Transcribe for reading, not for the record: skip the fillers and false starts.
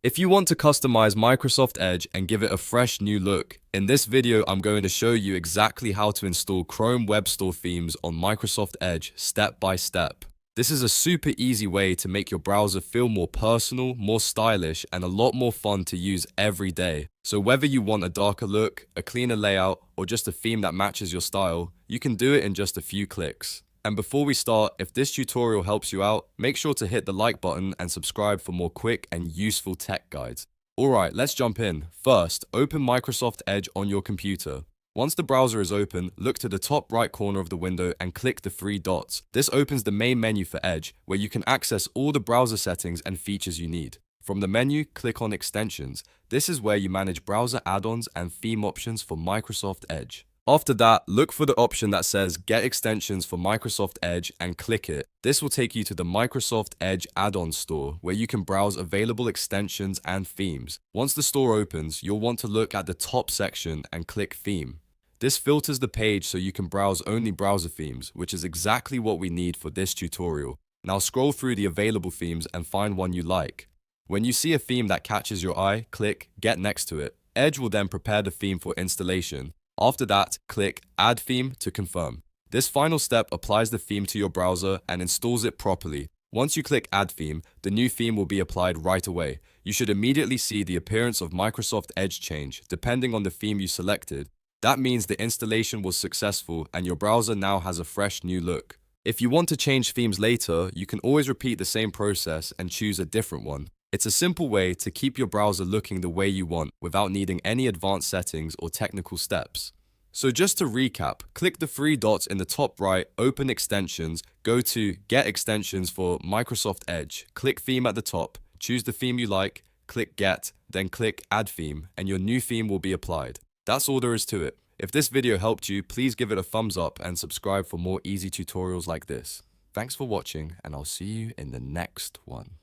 If you want to customize Microsoft Edge and give it a fresh new look, in this video I'm going to show you exactly how to install Chrome Web Store themes on Microsoft Edge step by step. This is a super easy way to make your browser feel more personal, more stylish, and a lot more fun to use every day. So whether you want a darker look, a cleaner layout, or just a theme that matches your style, you can do it in just a few clicks. And before we start, if this tutorial helps you out, make sure to hit the like button and subscribe for more quick and useful tech guides. Alright, let's jump in. First, open Microsoft Edge on your computer. Once the browser is open, look to the top right corner of the window and click the three dots. This opens the main menu for Edge, where you can access all the browser settings and features you need. From the menu, click on Extensions. This is where you manage browser add-ons and theme options for Microsoft Edge. After that, look for the option that says Get Extensions for Microsoft Edge and click it. This will take you to the Microsoft Edge add-on store, where you can browse available extensions and themes. Once the store opens, you'll want to look at the top section and click Theme. This filters the page so you can browse only browser themes, which is exactly what we need for this tutorial. Now scroll through the available themes and find one you like. When you see a theme that catches your eye, click Get next to it. Edge will then prepare the theme for installation. After that, click Add Theme to confirm. This final step applies the theme to your browser and installs it properly. Once you click Add Theme, the new theme will be applied right away. You should immediately see the appearance of Microsoft Edge change, depending on the theme you selected. That means the installation was successful and your browser now has a fresh new look. If you want to change themes later, you can always repeat the same process and choose a different one. It's a simple way to keep your browser looking the way you want without needing any advanced settings or technical steps. So just to recap, click the three dots in the top right, open extensions, go to Get Extensions for Microsoft Edge, click Theme at the top, choose the theme you like, click Get, then click Add Theme, and your new theme will be applied. That's all there is to it. If this video helped you, please give it a thumbs up and subscribe for more easy tutorials like this. Thanks for watching, and I'll see you in the next one.